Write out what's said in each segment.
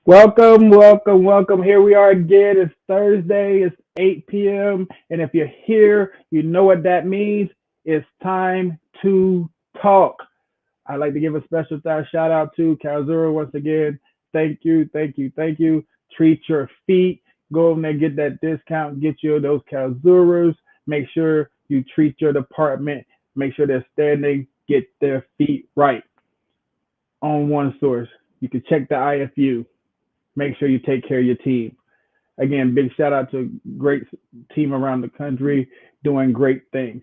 Welcome, welcome, welcome. Here we are again. It's Thursday. It's 8 p.m. And if you're here, you know what that means. It's time to talk. I'd like to give a special shout out to Kalzura once again. Thank you, thank you, thank you. Treat your feet. Go over there, get that discount, get you those Kalzuras. Make sure you treat your department. Make sure they're standing, get their feet right on one source. You can check the IFU. Make sure you take care of your team. Again, big shout out to great team around the country doing great things.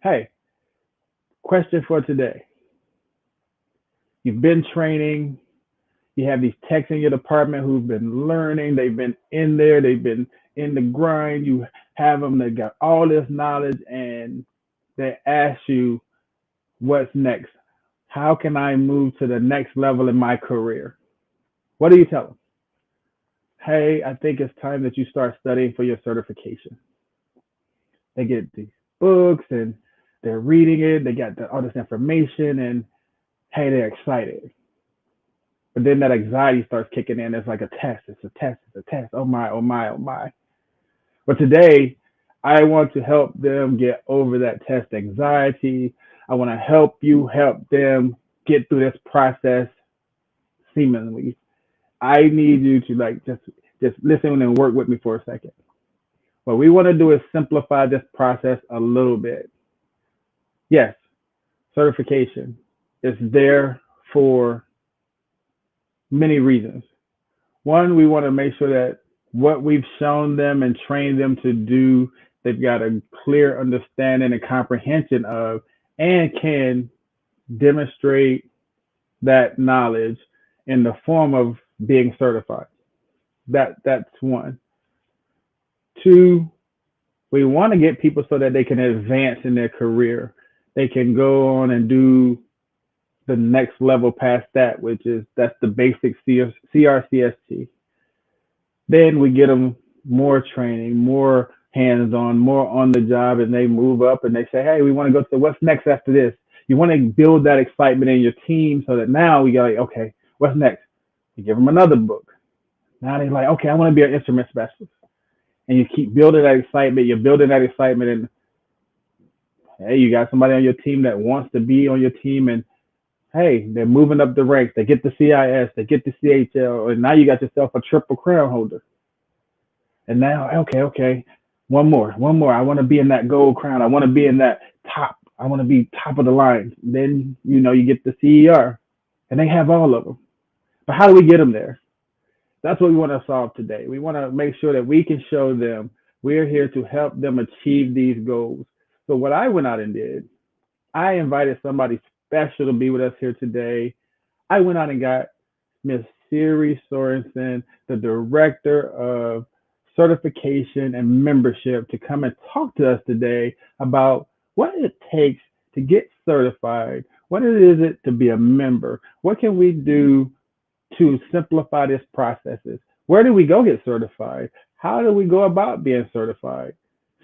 Hey, question for today. You've been training. You have these techs in your department who've been learning. They've been in there. They've been in the grind. You have them. They got all this knowledge, and they ask you, "What's next? How can I move to the next level in my career?" What do you tell them? Hey, I think it's time that you start studying for your certification. They get these books and they're reading it. They got all this information, and hey, they're excited. But then that anxiety starts kicking in. It's like a test. It's a test. It's a test. Oh my, oh my, oh my. But today, I want to help them get over that test anxiety. I want to help them get through this process seamlessly. I need you to just listen and work with me for a second. What we want to do is simplify this process a little bit. Yes, certification is there for many reasons. One, we want to make sure that what we've shown them and trained them to do, they've got a clear understanding and comprehension of, and can demonstrate that knowledge in the form of being certified. That's one. Two, we want to get people so that they can advance in their career. They can go on and do the next level past that, which is that's the basic CRCST. Then we get them more training, more hands-on, more on the job, and they move up and they say, hey, we want to go to what's next after this. You want to build that excitement in your team so that now we go like, okay, what's next? You give them another book. Now they're like, okay, I want to be an instrument specialist. And you keep building that excitement. You're building that excitement, and hey, you got somebody on your team that wants to be on your team, and hey, they're moving up the ranks. They get the CIS, they get the CHL, and now you got yourself a triple crown holder. And now, okay, one more. I want to be in that gold crown. I want to be in that top. I want to be top of the line. Then you get the CER, and they have all of them. But how do we get them there? That's what we want to solve today. We want to make sure that we can show them we're here to help them achieve these goals. So what I went out and did, I invited somebody special to be with us here today. I went out and got Miss Siri Sorensen, the Director of Certification and Membership, to come and talk to us today about what it takes to get certified. What is it to be a member? What can we do to simplify this processes? Where do we go get certified? How do we go about being certified?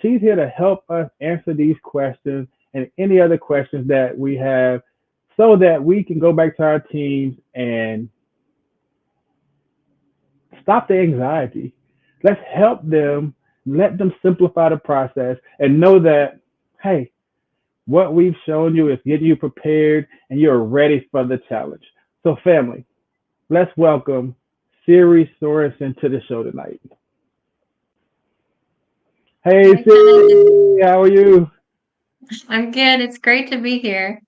She's here to help us answer these questions and any other questions that we have so that we can go back to our teams and stop the anxiety. Let's help them, let them simplify the process and know that, hey, what we've shown you is getting you prepared and you're ready for the challenge. So family, let's welcome Siri Sorensen to the show tonight. Hey Hi, Kenneth. Siri, how are you? I'm good. It's great to be here.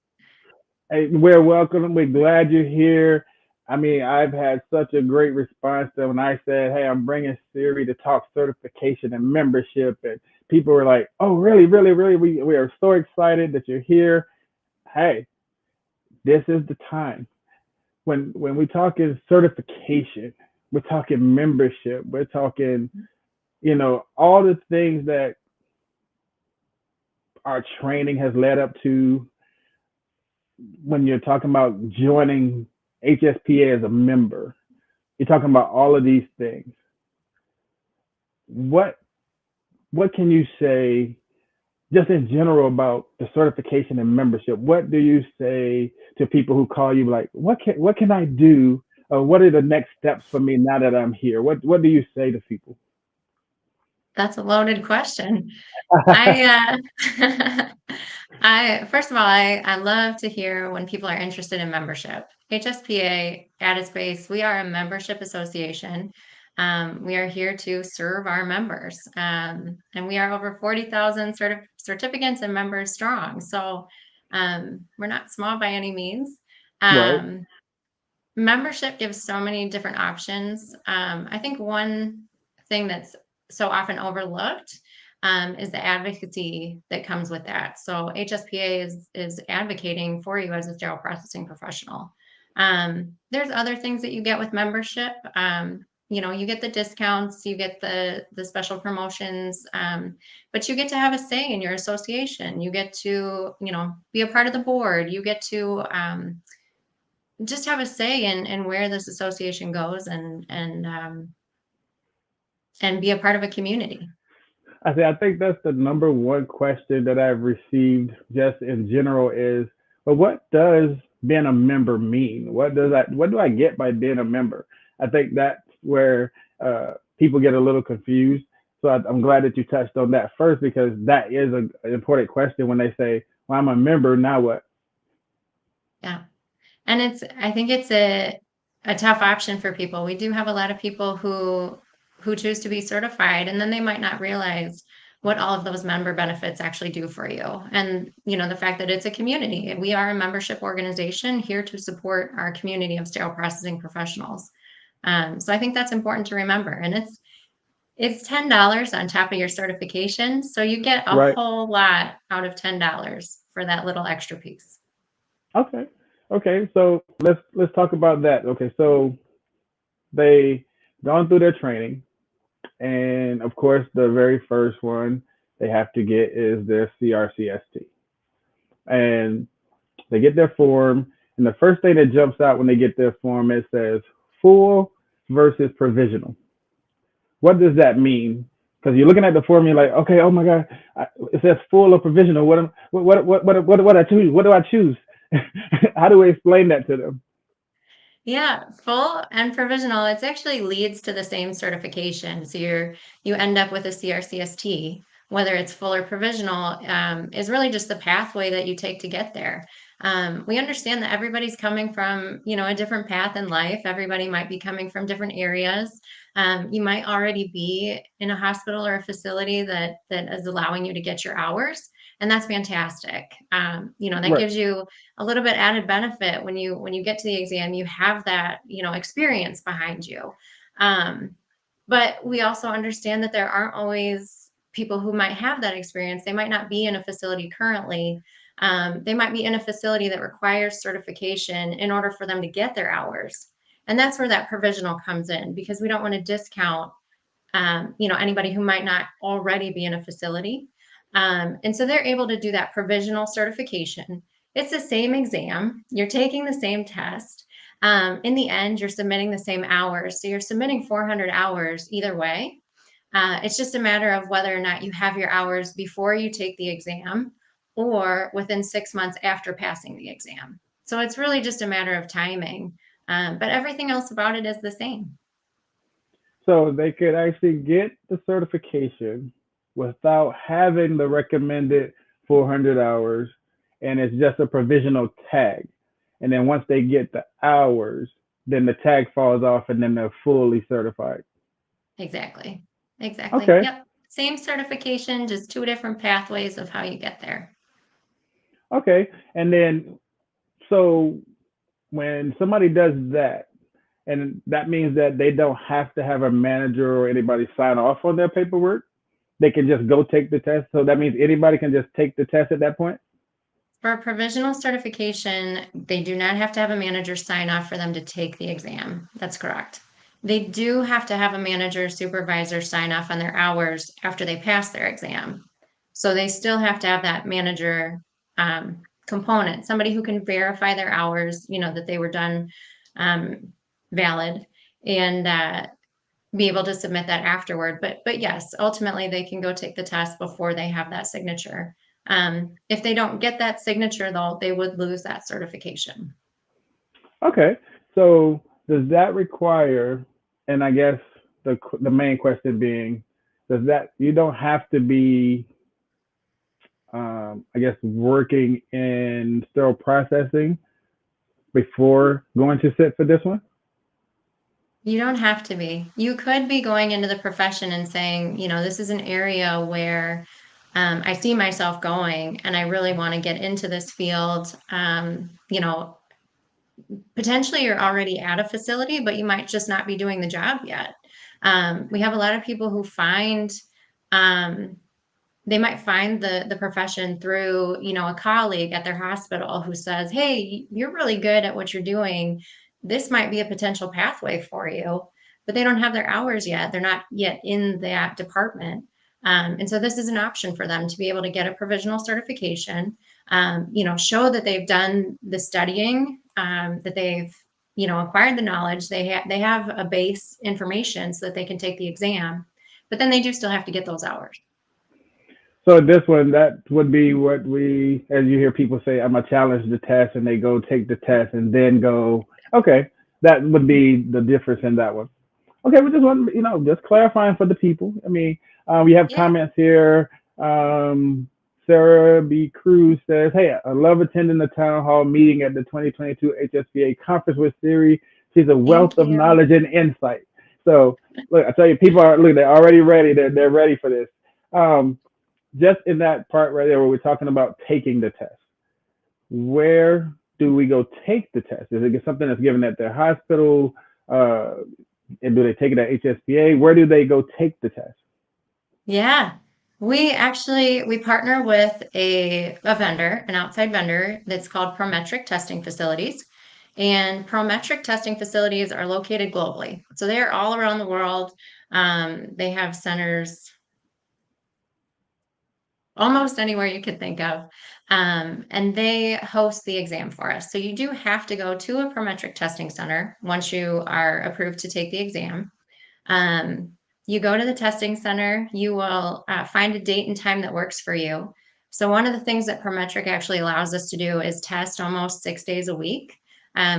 Hey, we're welcome. We're glad you're here. I mean, I've had such a great response to when I said, "Hey, I'm bringing Siri to talk certification and membership," and people were like, "Oh, really, really, really? We are so excited that you're here." Hey, this is the time when we talk in certification, we're talking membership, we're talking, all the things that our training has led up to when you're talking about joining HSPA as a member. You're talking about all of these things. What what can you say just in general about the certification and membership? What do you say to people who call you like, what can I do what are the next steps for me now that I'm here? What do you say to people? That's a loaded question. I I first of all, I love to hear when people are interested in membership. HSPA at its base, we are a membership association. We are here to serve our members, and we are over 40,000 certificates and members strong. So we're not small by any means. Right. Um, Membership gives so many different options. I think one thing that's so often overlooked is the advocacy that comes with that. So HSPA is advocating for you as a sterile processing professional. There's other things that you get with membership. You get the discounts, you get the special promotions, but you get to have a say in your association. You get to be a part of the board. You get to just have a say in where this association goes and be a part of a community. I think that's the number one question that I've received just in general is, but what does being a member mean? What do I get by being a member? I think that's where people get a little confused. So I'm glad that you touched on that first because that is an important question when they say, "Well, I'm a member. Now what?" Yeah. And I think it's a tough option for people. We do have a lot of people who choose to be certified, and then they might not realize what all of those member benefits actually do for you. And the fact that it's a community. We are a membership organization here to support our community of sterile processing professionals. So I think that's important to remember. And it's $10 on top of your certification. So you get a Right. whole lot out of $10 for that little extra piece. Okay. Okay. So let's talk about that. Okay. So they gone through their training, and of course, the very first one they have to get is their CRCST, and they get their form. And the first thing that jumps out when they get their form, it says full versus provisional. What does that mean? Because you're looking at the form, you're like, okay, oh my God, it says full or provisional. What I choose? What do I choose? How do we explain that to them? Yeah, full and provisional, it's actually leads to the same certification. So you end up with a CRCST, whether it's full or provisional, is really just the pathway that you take to get there. We understand that everybody's coming from, a different path in life. Everybody might be coming from different areas. You might already be in a hospital or a facility that is allowing you to get your hours, and that's fantastic. That Right. gives you a little bit added benefit when you get to the exam. You have that experience behind you. um, but we also understand that there aren't always people who might have that experience. They might not be in a facility currently. They might be in a facility that requires certification in order for them to get their hours, and that's where that provisional comes in, because we don't want to discount anybody who might not already be in a facility. And so they're able to do that provisional certification. It's the same exam. You're taking the same test. In the end, you're submitting the same hours. So you're submitting 400 hours either way. It's just a matter of whether or not you have your hours before you take the exam or within 6 months after passing the exam. So it's really just a matter of timing. But everything else about it is the same. So they could actually get the certification without having the recommended 400 hours, and it's just a provisional tag. And then once they get the hours, then the tag falls off, and then they're fully certified. Exactly. Exactly. Okay. Yep. Same certification, just two different pathways of how you get there. Okay. And then, so when somebody does that, and that means that they don't have to have a manager or anybody sign off on their paperwork. They can just go take the test. So that means anybody can just take the test at that point. For a provisional certification, they do not have to have a manager sign off for them to take the exam. That's correct. They do have to have a manager or supervisor sign off on their hours after they pass their exam. So they still have to have that manager component, somebody who can verify their hours, that they were done um, valid, and be able to submit that afterward. But yes, ultimately they can go take the test before they have that signature. If they don't get that signature, though, they would lose that certification. Okay. So Does that require, and I guess the main question being, does that you don't have to be, I guess, working in sterile processing before going to sit for this one? You don't have to be. You could be going into the profession and saying, this is an area where I see myself going and I really want to get into this field. Potentially you're already at a facility, but you might just not be doing the job yet. We have a lot of people who find um, they might find the profession through, a colleague at their hospital who says, hey, you're really good at what you're doing. This might be a potential pathway for you, but they don't have their hours yet. They're not yet in that department. And so this is an option for them to be able to get a provisional certification, show that they've done the studying, that they've, acquired the knowledge. They have a base information so that they can take the exam, but then they do still have to get those hours. So this one, that would be what we, as you hear people say, I'm gonna challenge the test, and they go take the test and then go, okay, that would be the difference in that one. Okay, we just want, just clarifying for the people. I mean, we have Yeah. comments here. Sarah B. Cruz says, hey, I love attending the town hall meeting at the 2022 HSPA conference with Siri. She's a Thank wealth of you. knowledge and insight. So, look, I tell you, people are, look, they're already ready. They're ready for this. Um, just in that part right there where we're talking about taking the test, where do we go take the test? Is it something that's given at their hospital? Uh, and do they take it at HSPA? Where do they go take the test? Yeah. We partner with a vendor, an outside vendor that's called Prometric Testing Facilities. And Prometric testing facilities are located globally. So they are all around the world. They have centers almost anywhere you could think of. And they host the exam for us. So you do have to go to a Prometric testing center once you are approved to take the exam. Um, you go to the testing center, you will find a date and time that works for you. So one of the things that Prometric actually allows us to do is test almost 6 days a week.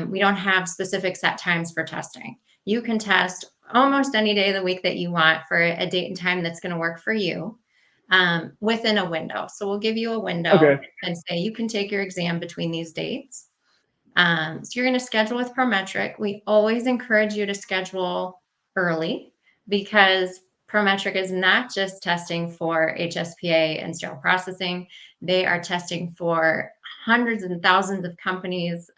We don't have specific set times for testing. You can test almost any day of the week that you want for a date and time that's going to work for you, within a window. So we'll give you a window Okay. and say you can take your exam between these dates. So you're going to schedule with Prometric. We always encourage you to schedule early because Prometric is not just testing for HSPA and sterile processing. They are testing for hundreds and thousands of companies,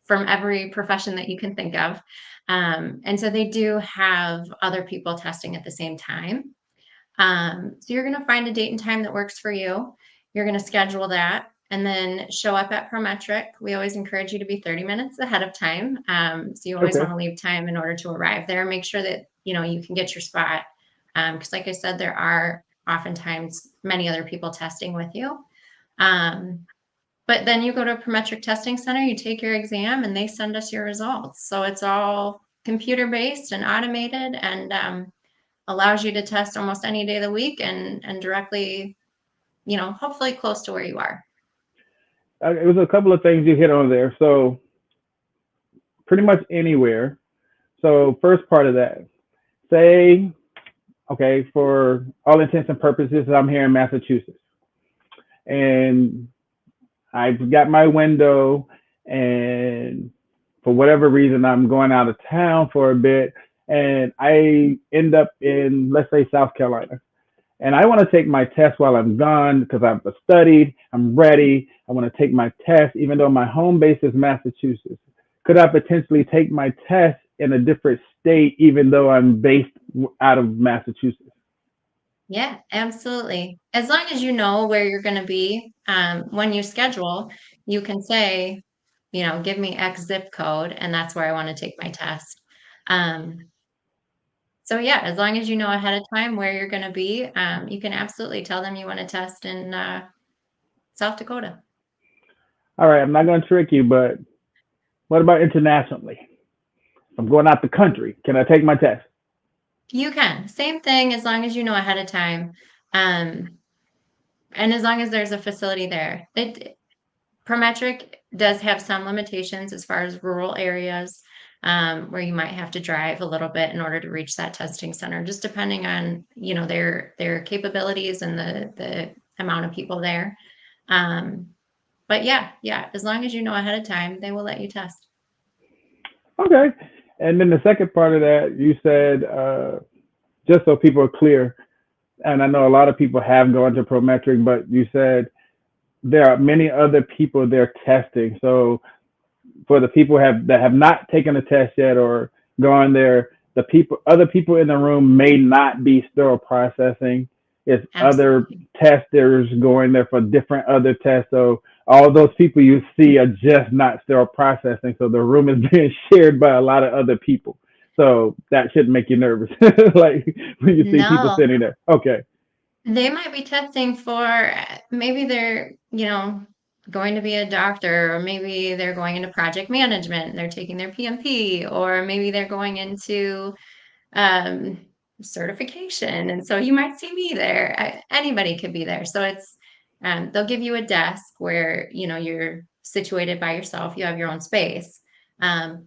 from every profession that you can think of. And so they do have other people testing at the same time. So you're going to find a date and time that works for you. You're going to schedule that and then show up at Prometric. We always encourage you to be 30 minutes ahead of time. So you always Okay. want to leave time in order to arrive there. Make sure that, you can get your spot. Because like I said, there are oftentimes many other people testing with you. But then you go to a Prometric testing center, you take your exam and they send us your results. So it's all computer based and automated, and allows you to test almost any day of the week and directly, hopefully close to where you are. It was a couple of things you hit on there. So pretty much anywhere. So first part of that, say, okay, for all intents and purposes, I'm here in Massachusetts, and I've got my window, and for whatever reason, I'm going out of town for a bit, and I end up in, let's say, South Carolina. And I want to take my test while I'm gone because I've studied, I'm ready. I want to take my test, even though my home base is Massachusetts. Could I potentially take my test in a different state, even though I'm based out of Massachusetts? Yeah, absolutely. As long as you know where you're going to be, when you schedule, you can say, give me X zip code, and that's where I want to take my test. Um, so yeah, as long as you know ahead of time where you're going to be, you can absolutely tell them you want to test in South Dakota. All right, I'm not going to trick you, but what about internationally? If I'm going out the country, can I take my test? You can. Same thing as long as you know ahead of time. Um, and as long as there's a facility there. Prometric does have some limitations as far as rural areas. where you might have to drive a little bit in order to reach that testing center, just depending on, their capabilities and the amount of people there. Um, but yeah, as long as you know ahead of time, they will let you test. Okay. And then the second part of that, you said, just so people are clear, and I know a lot of people have gone to Prometric, but you said there are many other people they're testing. So for the people that have not taken the test yet or gone there, other people in the room may not be sterile processing. It's other Absolutely. testers going there for different other tests. So all those people you see are just not sterile processing. So the room is being shared by a lot of other people. So that shouldn't make you nervous, like when you see people No, sitting there. Okay. they might be testing for, maybe they're, going to be a doctor, or maybe they're going into project management, they're taking their PMP, or maybe they're going into um, certification. And so you might see me there. Anybody could be there. So they'll give you a desk where, you're situated by yourself, you have your own space. Um,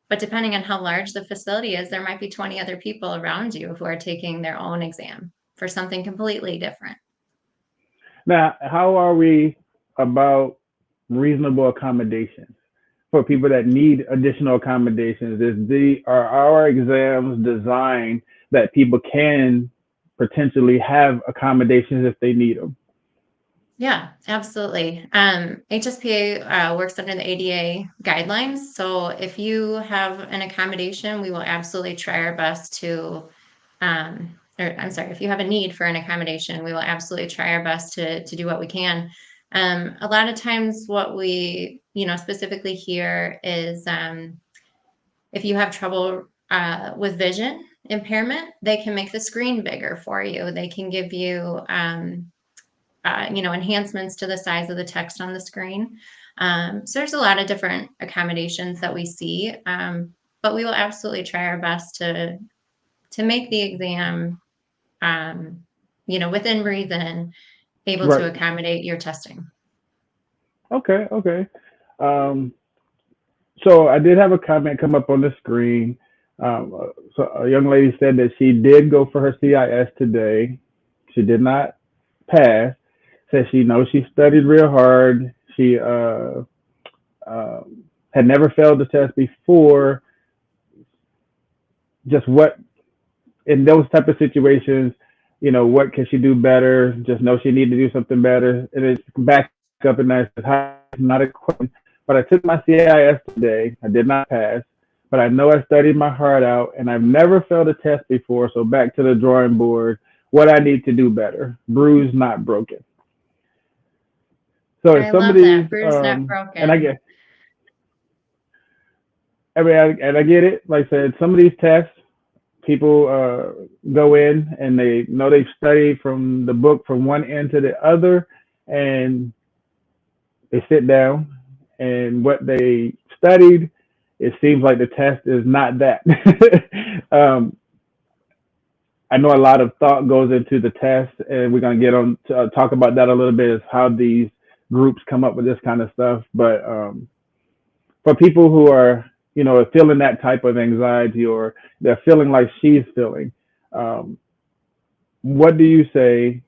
but depending on how large the facility is, there might be 20 other people around you who are taking their own exam for something completely different. Now, how are we about reasonable accommodations for people that need additional accommodations? Are our exams designed that people can potentially have accommodations if they need them? Yeah, absolutely. HSPA works under the ADA guidelines. So if you have an accommodation, we will absolutely try our best to, or I'm sorry, if you have a need for an accommodation, we will absolutely try our best to do what we can. A lot of times, what we, specifically here is, if you have trouble with vision impairment, they can make the screen bigger for you. They can give you, enhancements to the size of the text on the screen. So there's a lot of different accommodations that we see, but we will absolutely try our best to make the exam, within reason, able to Right. accommodate your testing. Okay. Okay. Um, so I did have a comment come up on the screen. So a young lady said that she did go for her CIS today. She did not pass. Said she knows she studied real hard. She uh, had never failed the test before. Just what in those type of situations, what can she do better? Just know she need to do something better. And it's back up and I said, hi, not a question. But I took my CIS today. I did not pass, but I know I studied my heart out and I've never failed a test before. So back to the drawing board, what I need to do better. Bruised, not broken. So if I some of love these, that. Bruised, not and I broken. get, and I get it. Like I said, some of these tests, people go in and they know they've studied from the book from one end to the other, and they sit down, and what they studied, it seems like the test is not that. um, I know a lot of thought goes into the test, and we're going to get on to talk about that a little bit, is how these groups come up with this kind of stuff. But for people who are, feeling that type of anxiety or they're feeling like she's feeling, um, what do you say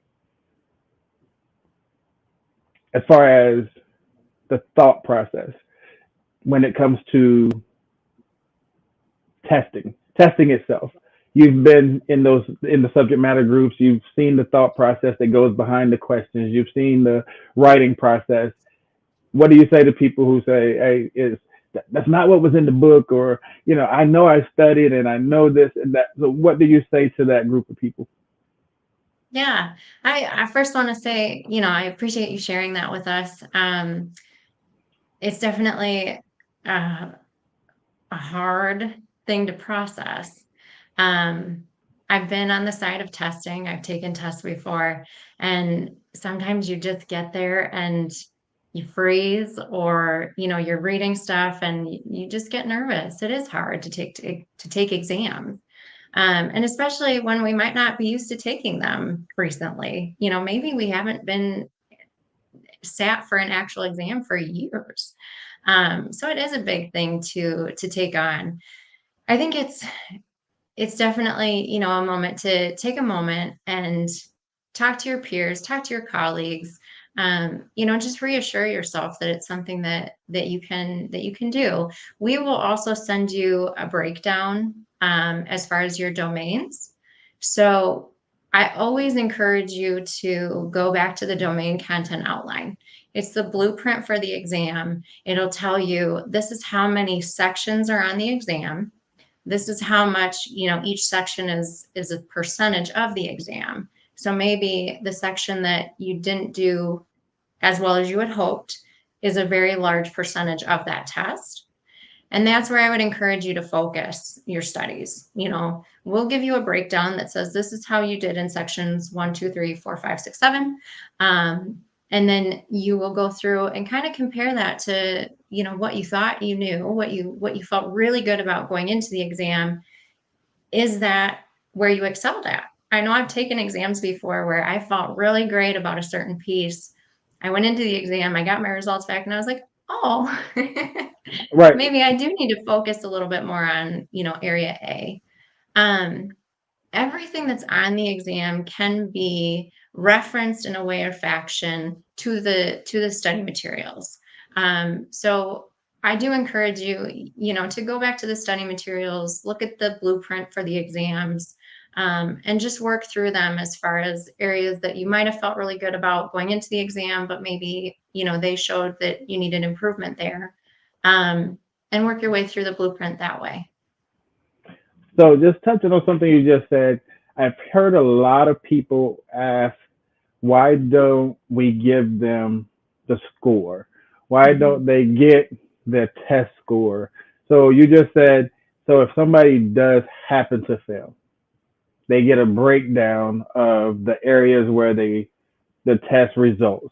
as far as the thought process when it comes to testing itself? You've been in the subject matter groups. You've seen the thought process that goes behind the questions. You've seen the writing process. What do you say to people who say, "Hey, that's not what was in the book," or I know I studied and I know this and that. So, what do you say to that group of people? Yeah, I first want to say, I appreciate you sharing that with us. It's definitely uh, a hard thing to process. Um, I've been on the side of testing. I've taken tests before, and sometimes you just get there and you freeze, or you're reading stuff and you just get nervous. It is hard to take exams. And especially when we might not be used to taking them recently. Maybe we haven't been sat for an actual exam for years. So it is a big thing to take on. I think it's definitely, a moment to take a moment and talk to your peers, talk to your colleagues, just reassure yourself that it's something that you can do. We will also send you a breakdown as far as your domains. So I always encourage you to go back to the domain content outline. It's the blueprint for the exam. It'll tell you this is how many sections are on the exam. This is how much, each section is a percentage of the exam. So maybe the section that you didn't do as well as you had hoped is a very large percentage of that test. And that's where I would encourage you to focus your studies. We'll give you a breakdown that says this is how you did in sections 1, 2, 3, 4, 5, 6, 7. And then you will go through and kind of compare that to, what you thought you knew, what you felt really good about going into the exam. Is that where you excelled at? I know I've taken exams before where I felt really great about a certain piece. I went into the exam, I got my results back, and I was like, oh, Right. maybe I do need to focus a little bit more on, area A. Um, Everything that's on the exam can be referenced in a way or faction to the study materials. So I do encourage you, to go back to the study materials, look at the blueprint for the exams, and just work through them as far as areas that you might have felt really good about going into the exam, but maybe, they showed that you needed improvement there, and work your way through the blueprint that way. So just touching on something you just said, I've heard a lot of people ask, why don't we give them the score? Why Mhm. don't they get the test score? So you just said, so if somebody does happen to fail, they get a breakdown of the areas where the test results.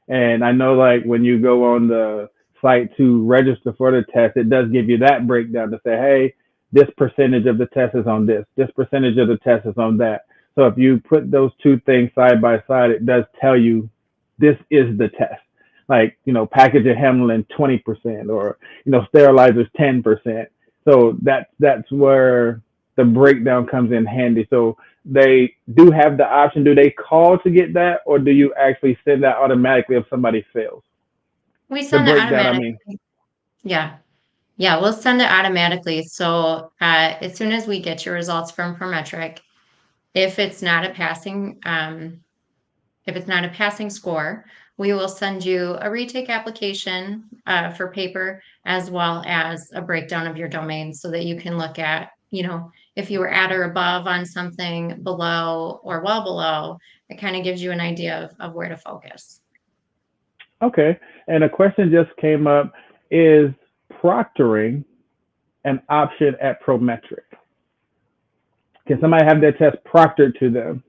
And I know like when you go on the site to register for the test, it does give you that breakdown to say, hey, this percentage of the test is on this percentage of the test is on that. So if you put those two things side by side, it does tell you this is the test. Like, package of handling 20% or, sterilizers 10%. So that's where the breakdown comes in handy. So they do have the option. Do they call to get that, or do you actually send that automatically if somebody fails? We The send it breakdown, I automatic. mean. Yeah. Yeah, we'll send it automatically. So as soon as we get your results from Prometric, if it's not a passing, if it's not a passing score, we will send you a retake application for paper as well as a breakdown of your domain so that you can look at, if you were at or above on something, below or well below. It kind of gives you an idea of where to focus. Okay. And a question just came up: is proctoring an option at Prometric? Can somebody have their test proctored to them?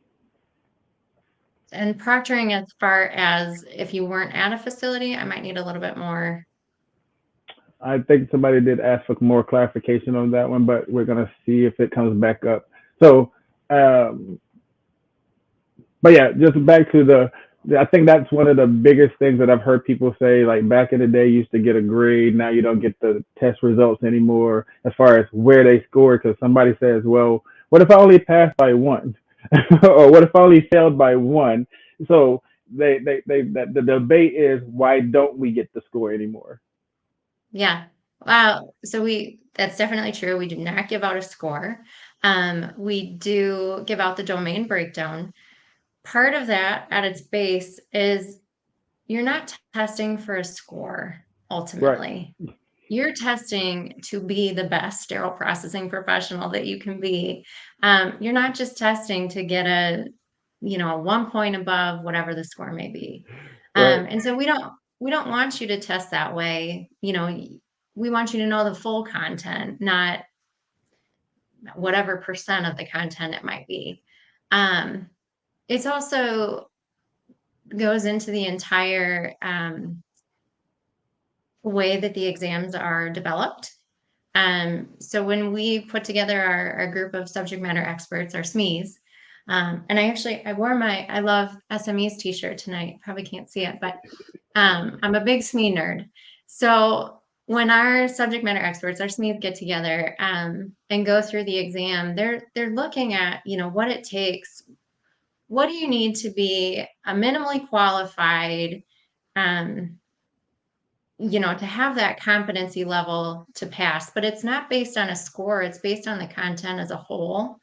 And proctoring, as far as if you weren't at a facility, I might need a little bit more. I think somebody did ask for more clarification on that one, but we're gonna see if it comes back up. So, um, but yeah, just back to I think that's one of the biggest things that I've heard people say. Like back in the day, you used to get a grade. Now you don't get the test results anymore as far as where they scored. Because somebody says, well, what if I only passed by one? Or what if I only failed by one? So that the debate is, why don't we get the score anymore? Yeah. Wow. So that's definitely true. We do not give out a score. We do give out the domain breakdown. Part of that at its base is you're not testing for a score Right. ultimately. You're testing to be the best sterile processing professional that you can be. You're not just testing to get a 1 point above whatever the score may be. Right. And so we don't want you to test that way. We want you to know the full content, not whatever percent of the content it might be. Um, it's also goes into the entire way that the exams are developed. So when we put together our group of subject matter experts, our SMEs, And I love SME's t-shirt tonight. Probably can't see it, but I'm a big SME nerd. So when our subject matter experts, our SMEs get together and go through the exam, they're looking at, what it takes. What do you need to be a minimally qualified, um, to have that competency level to pass, but it's not based on a score, it's based on the content as a whole.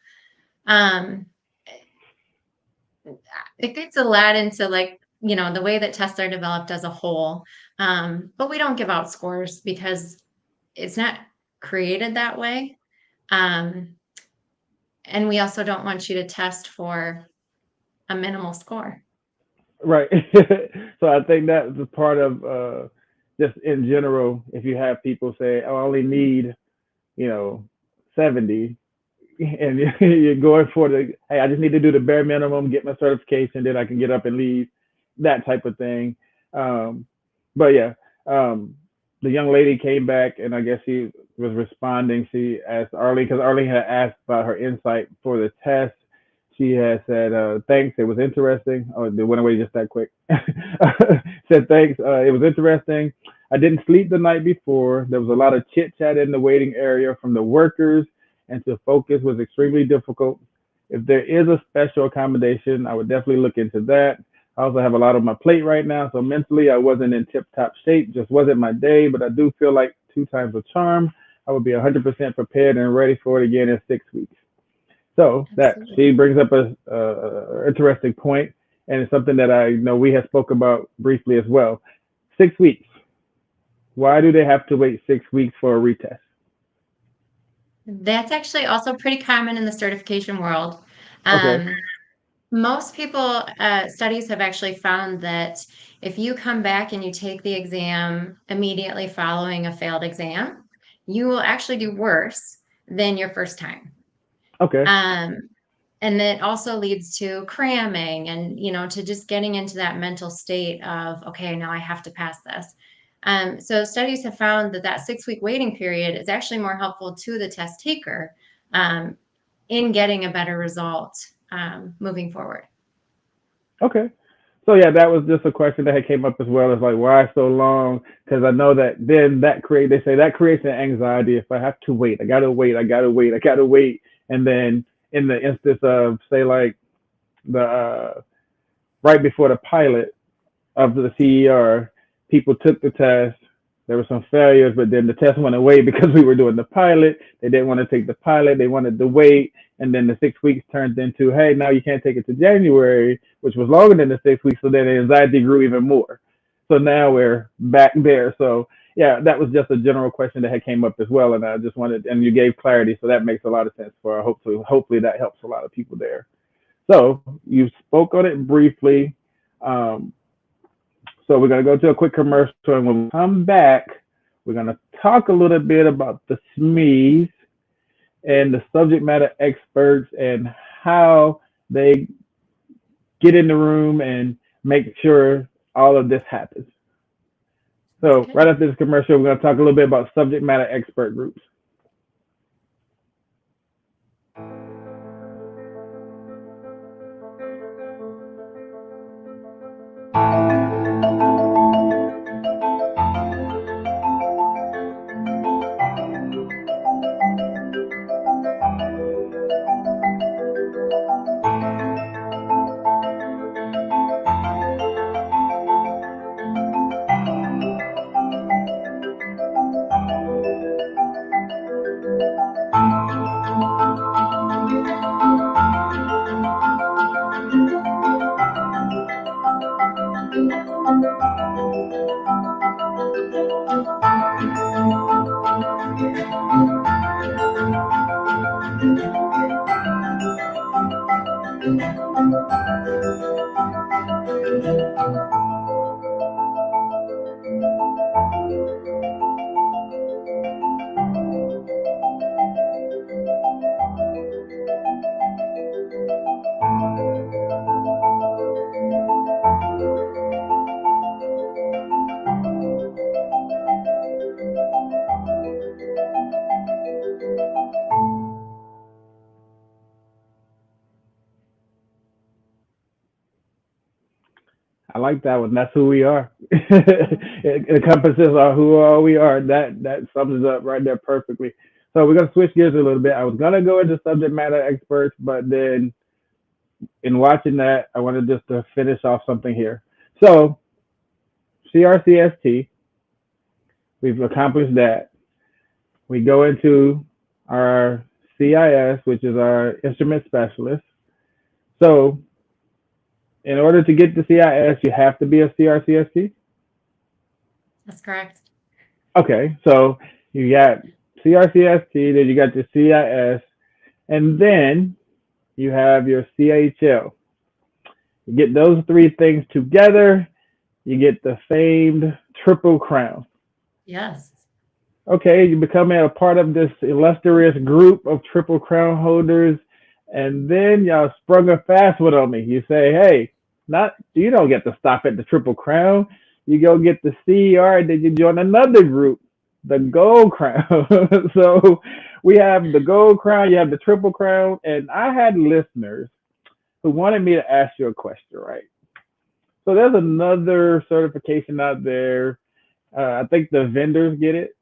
Um, it gets a lot into the way that tests are developed as a whole. But we don't give out scores because it's not created that way. Um, and we also don't want you to test for a minimal score. Right. So I think that's a part of just in general, if you have people say, oh, I only need, 70, and you're going for hey, I just need to do the bare minimum, get my certification, then I can get up and leave, that type of thing. Um, but yeah, the young lady came back, and I guess she was responding. She asked Arlene, because Arlene had asked about her insight for the test. She had said, thanks, it was interesting. Oh, it went away just that quick. Said, thanks, it was interesting. I didn't sleep the night before. There was a lot of chit chat in the waiting area from the workers, and to focus was extremely difficult. If there is a special accommodation, I would definitely look into that. I also have a lot on my plate right now, so mentally I wasn't in tip-top shape. Just wasn't my day, but I do feel like two times a charm. I would be 100% prepared and ready for it again in 6 weeks. So that Absolutely. she brings up a interesting point, and it's something that I know we have spoke about briefly as well. 6 weeks. Why do they have to wait 6 weeks for a retest? That's actually also pretty common in the certification world. Okay. Um, Most people, studies have actually found that if you come back and you take the exam immediately following a failed exam, you will actually do worse than your first time. Okay. Um, and that also leads to cramming and, to just getting into that mental state of, okay, now I have to pass this. So studies have found that 6-week waiting period is actually more helpful to the test taker um, in getting a better result moving forward. Okay. So yeah, that was just a question that had came up as well. It's like, why so long? Because I know that then they say that creates an anxiety. If I have to wait, I gotta wait, I gotta wait, I gotta wait. And then in the instance of say like the right before the pilot of the CER, people took the test. There were some failures, but then the test went away because we were doing the pilot. They didn't want to take the pilot. They wanted to wait. And then the 6 weeks turned into, hey, now you can't take it to January, which was longer than the 6 weeks. So then the anxiety grew even more. So now we're back there. So yeah, that was just a general question that had came up as well. And I just wanted, and you gave clarity. So that makes a lot of sense for hopefully that helps a lot of people there. So you spoke on it briefly. Um, so we're going to go to a quick commercial, and when we come back, we're going to talk a little bit about the SMEs and the subject matter experts and how they get in the room and make sure all of this happens. So Okay. right after this commercial, we're going to talk a little bit about subject matter expert groups. like that one. That's who we are. It encompasses our who all we are. That sums it up right there perfectly. So we're gonna switch gears a little bit. I was gonna go into subject matter experts, but then in watching that, I wanted just to finish off something here. So CRCST, we've accomplished that. We go into our CIS, which is our instrument specialist. So in order to get the CIS, you have to be a CRCST. That's correct. Okay, so you got CRCST, then you got your CIS, and then you have your CHL. You get those three things together, you get the famed Triple Crown. Yes. Okay, you become a part of this illustrious group of Triple Crown holders, and then y'all sprung a fast one on me. You say, hey, not you don't get to stop at the Triple Crown. You go get the CER, and then you join another group, the Gold Crown. So we have the Gold Crown, you have the Triple Crown, and I had listeners who wanted me to ask you a question, right? So there's another certification out there. I think the vendors get it.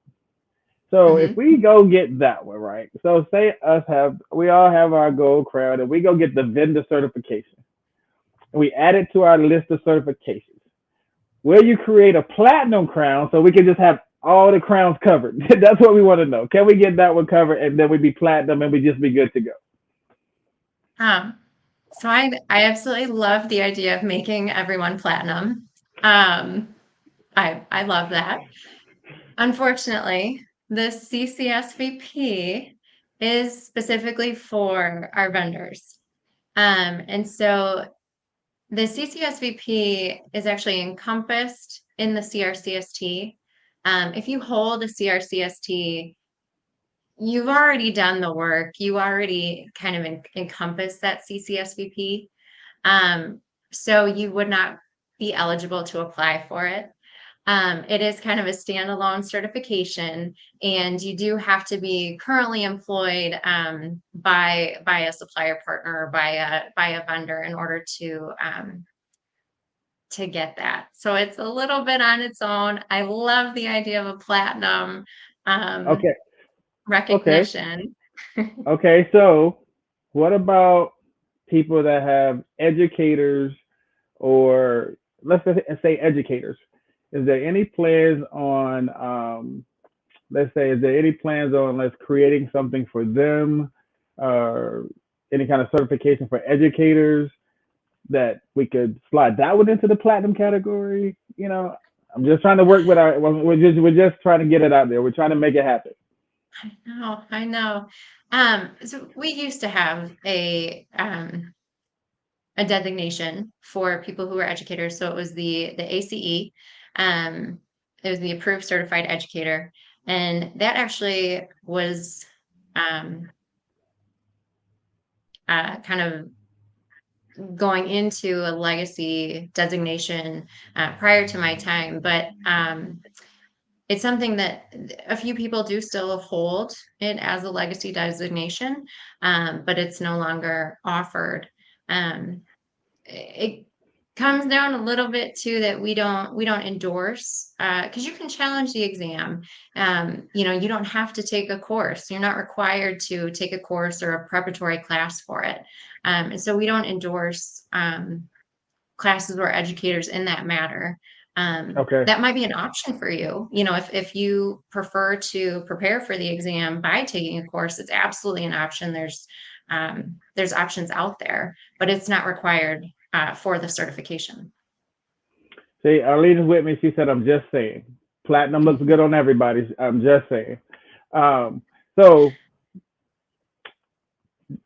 So if Hmm. we go get that one, right? So say us have we all have our Gold Crown, and we go get the vendor certification, and we add it to our list of certifications. Will you create a platinum crown so we can just have all the crowns covered? That's what we want to know. Can we get that one covered, and then we be platinum, and we just be good to go? Um, so I absolutely love the idea of making everyone platinum. Um, I love that. Unfortunately, the CCSVP is specifically for our vendors. And so the CCSVP is actually encompassed in the CRCST. If you hold a CRCST, you've already done the work. You already kind of encompass that CCSVP. So you would not be eligible to apply for it. It is kind of a standalone certification, and you do have to be currently employed by a supplier partner or by a vendor in order to get that. So it's a little bit on its own. I love the idea of a platinum um, Okay, okay, recognition. okay. So what about people that have educators or let's just say educators? Is there any plans on let's say, is there any plans on let's creating something for them, or any kind of certification for educators that we could slide that one into the platinum category? I'm just trying to work with our. We're just trying to get it out there. We're trying to make it happen. I know, I know. So we used to have a designation for people who were educators. So it was the ACE. Um, it was the approved certified educator, and that actually was um, kind of going into a legacy designation prior to my time, but it's something that a few people do still hold it as a legacy designation, but it's no longer offered. Um, it comes down a little bit to that we don't endorse because you can challenge the exam. You don't have to take a course. You're not required to take a course or a preparatory class for it. And so we don't endorse classes or educators in that matter. Okay. That might be an option for you. If you prefer to prepare for the exam by taking a course, it's absolutely an option. There's options out there, but it's not required for the certification. See, Arlene is with me. She said, "I'm just saying, platinum looks good on everybody. I'm just saying." Um, so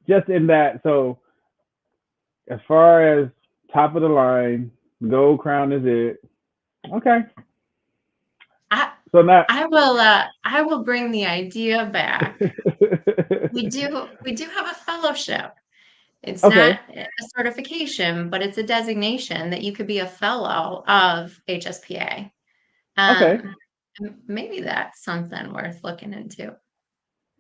just in that, so as far as top of the line, gold crown is it? Okay. I So now, I will bring the idea back. We do have a fellowship. It's okay, not a certification, but it's a designation that you could be a fellow of HSPA. okay. Um, Maybe that's something worth looking into.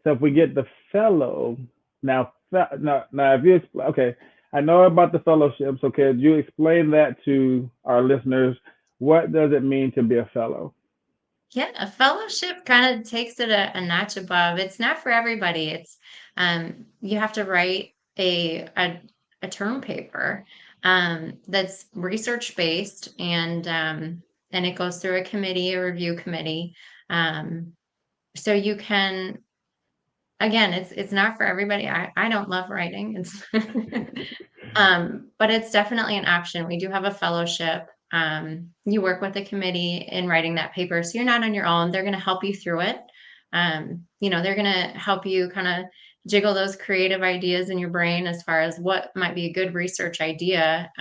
So if we get the fellow now, now if you okay, I know about the fellowship, so could you explain that to our listeners? What does it mean to be a fellow? Yeah, a fellowship kind of takes it a notch above. It's not for everybody. It's you have to write a term paper that's research based, and it goes through a committee, a review committee. Um, so you can, again, it's not for everybody. I don't love writing. It's but it's definitely an option. We do have a fellowship. You work with the committee in writing that paper, so you're not on your own. They're going to help you through it. They're going to help you kind of jiggle those creative ideas in your brain as far as what might be a good research idea,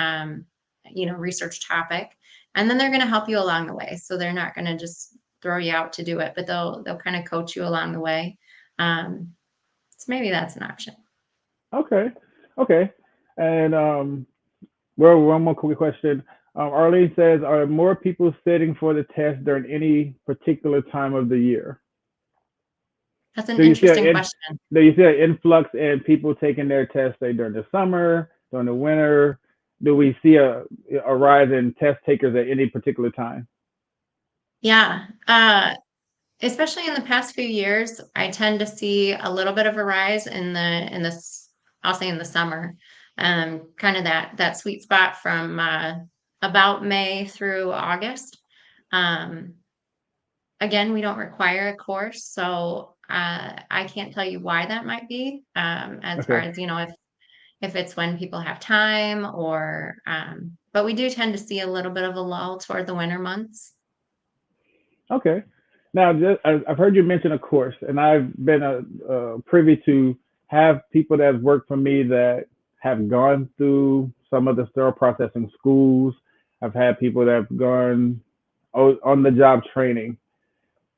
research topic, and then they're going to help you along the way. So they're not going to just throw you out to do it, but they'll kind of coach you along the way. So maybe that's an option. Okay, okay. And well, one more quick question. Arlene says, are more people sitting for the test during any particular time of the year? That's an Do you see interesting an question. do you see an influx in people taking their tests, say during the summer, during the winter? Do we see a rise in test takers at any particular time? Yeah. Especially in the past few years, I tend to see a little bit of a rise I'll say in the summer. Kind of that sweet spot from about May through August. Um, Again, we don't require a course, so I can't tell you why that might be. As far Okay, as if it's when people have time or but we do tend to see a little bit of a lull toward the winter months. okay. Now, I've heard you mention a course, and I've been privy to have people that have worked for me that have gone through some of the sterile processing schools. I've had people that have gone on the job training.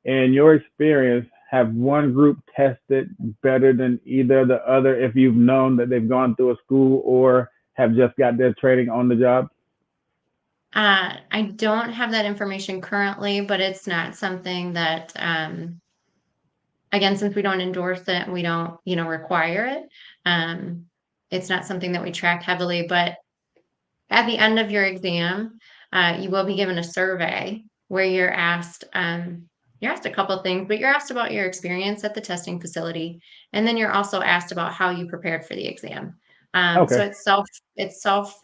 In your experience, have one group tested better than either the other if you've known that they've gone through a school or have just got their training on the job? I don't have that information currently, but it's not something that, again, since we don't endorse it and we don't, require it, um, it's not something that we track heavily. But at the end of your exam, you will be given a survey where you're asked a couple of things, but you're asked about your experience at the testing facility, and then you're also asked about how you prepared for the exam. So Okay. it's self,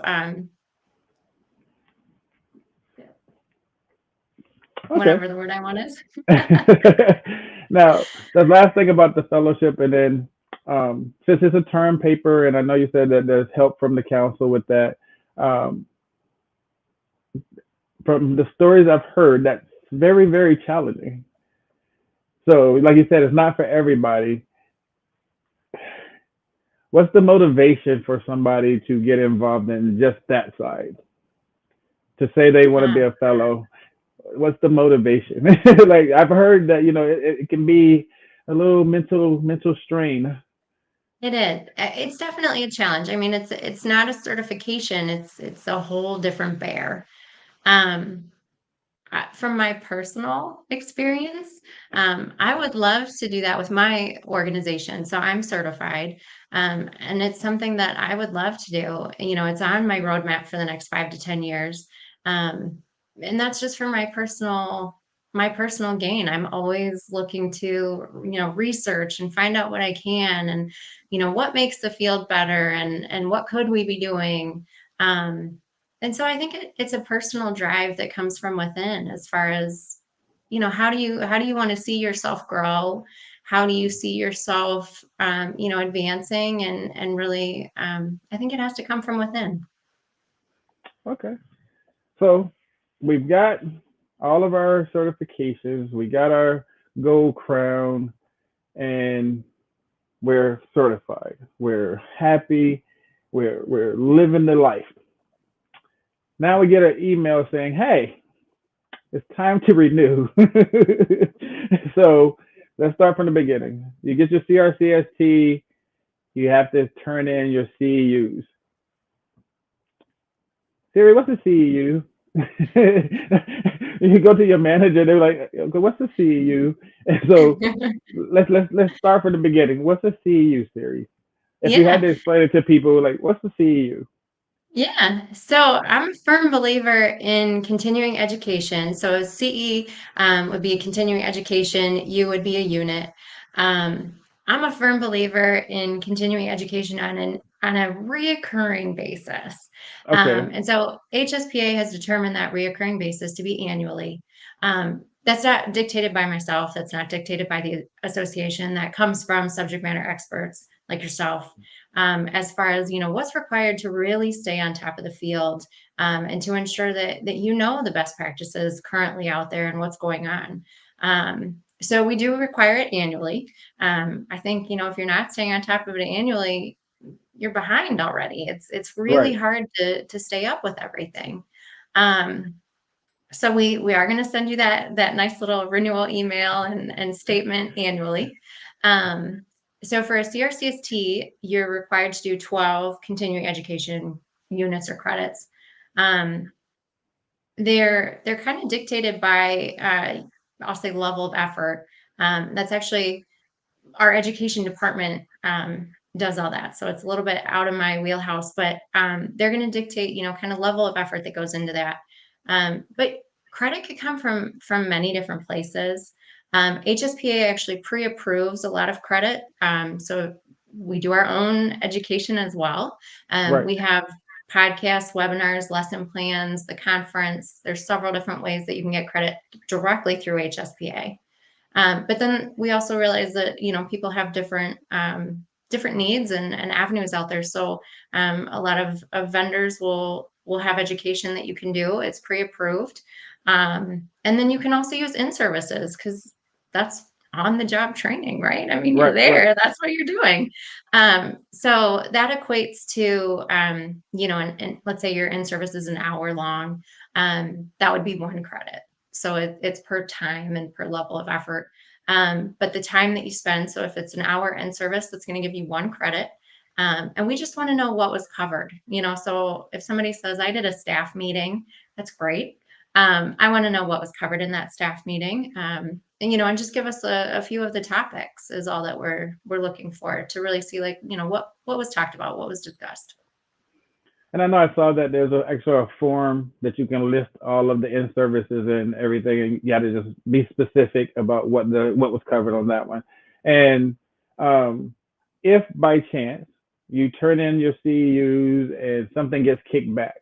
Okay. whatever the word I want is. Now, the last thing about the fellowship, and then since it's a term paper, and I know you said that there's help from the council with that, um, from the stories I've heard, that's very, very challenging. So, like you said, it's not for everybody. What's the motivation for somebody to get involved in just that side? To say they want to be Uh, a fellow, what's the motivation? Like I've heard that it can be a little mental strain. It is. It's definitely a challenge. I mean, it's not a certification. It's a whole different bear. Um, from my personal experience, I would love to do that with my organization. So I'm certified, and it's something that I would love to do. It's on my roadmap for the next 5 to 10 years, um, and that's just for my personal gain. I'm always looking to research and find out what I can, and what makes the field better, and what could we be doing. Um, and so I think it's a personal drive that comes from within as far as, how do you want to see yourself grow? How do you see yourself, advancing and really, I think it has to come from within. Okay, so we've got all of our certifications, we got our gold crown, and we're certified. We're happy. We're living the life. Now we get an email saying, "Hey, it's time to renew." So let's start from the beginning. You get your CRCST, you have to turn in your CEUs. Siri, what's a CEU? You go to your manager, they're like, okay, what's a CEU? And so let's start from the beginning. What's a CEU, Siri? If you had Yeah. to explain it to people, like, what's the CEU? Yeah, so I'm a firm believer in continuing education. So CE would be continuing education, U would be a unit. Um, I'm a firm believer in continuing education on a reoccurring basis. Okay. And so HSPA has determined that reoccurring basis to be annually. That's not dictated by myself. That's not dictated by the association. That comes from subject matter experts like yourself, as far as what's required to really stay on top of the field, and to ensure that you know the best practices currently out there and what's going on. So we do require it annually. I think if you're not staying on top of it annually, you're behind already. It's really Right. hard to stay up with everything. Um, so we are going to send you that nice little renewal email and statement annually. Um, so for a CRCST, you're required to do 12 continuing education units or credits. Um, they're kind of dictated by I'll say level of effort. That's actually our education department does all that. So it's a little bit out of my wheelhouse, but they're going to dictate, kind of level of effort that goes into that. But credit could come from many different places. HSPA actually pre-approves a lot of credit. So we do our own education as well. Right. We have podcasts, webinars, lesson plans, the conference. There's several different ways that you can get credit directly through HSPA. But then we also realize that people have different needs and avenues out there. So a lot of vendors will have education that you can do. It's pre-approved, and then you can also use in services because that's on the job training, right? I mean, you're Right. Right. there. That's what you're doing. So that equates to and let's say your in service is an hour long. That would be 1 credit. So it's per time and per level of effort. But the time that you spend, so if it's an hour in service, that's going to give you 1 credit. And we just want to know what was covered. So if somebody says, I did a staff meeting, that's great. I want to know what was covered in that staff meeting. And just give us a few of the topics is all that we're looking for to really see what was talked about, what was discussed. And I know I saw that there's an extra form that you can list all of the in services and everything, and you got to just be specific about what was covered on that one. And um, if by chance you turn in your CEUs and something gets kicked back,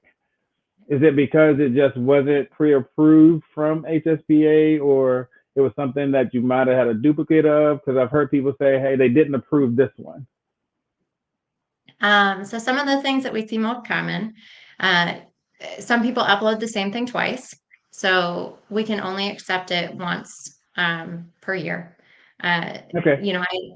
is it because it just wasn't pre-approved from HSPA, or it was something that you might have had a duplicate of? Because I've heard people say, hey, they didn't approve this one. So some of the things that we see most common, uh, some people upload the same thing twice. So we can only accept it once per year. Uh, Okay.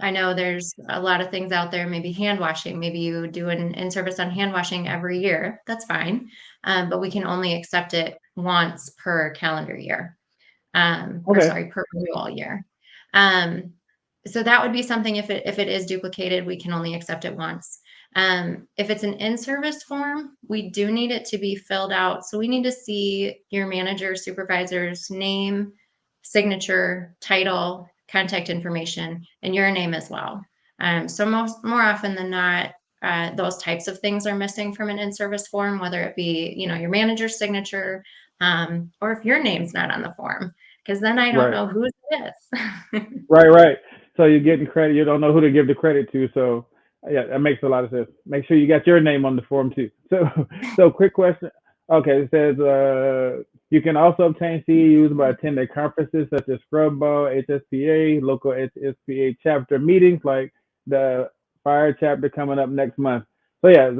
I know there's a lot of things out there, maybe hand washing, maybe you do an in-service on hand washing every year. That's fine. But we can only accept it once per calendar year, or Okay. sorry, per renewal year. Um, so that would be something if it is duplicated, we can only accept it once. If it's an in-service form, we do need it to be filled out. So we need to see your manager, supervisor's name, signature, title, contact information, and your name as well. So more often than not, those types of things are missing from an in-service form, whether it be your manager's signature, or if your name's not on the form, because then I don't Right. know whose it is. Right, right. So you're getting credit. You don't know who to give the credit to. So yeah, that makes a lot of sense. Make sure you got your name on the form too. So, so quick question. Okay, it says you can also obtain CEUs by attending conferences such as Scrub Ball, HSPA, local HSPA chapter meetings like the fire chapter coming up next month. So yeah,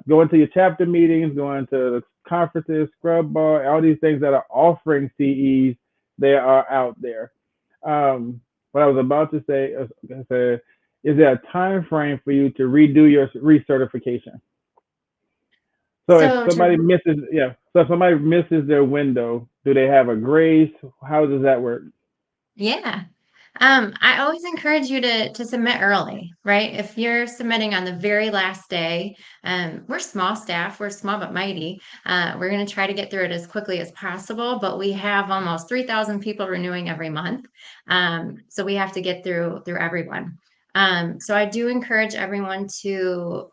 going to your chapter meetings, going to the conferences, Scrub Ball, all these things that are offering CEs, they are out there. Um, what I was about to say is there a time frame for you to redo your recertification? So if So somebody to misses, yeah, so if somebody misses their window, do they have a grace? How does that work? Yeah. I always encourage you to submit early, right? If you're submitting on the very last day, we're small staff, we're small but mighty. We're going to try to get through it as quickly as possible, but we have almost 3,000 people renewing every month. So we have to get through everyone. So I do encourage everyone to,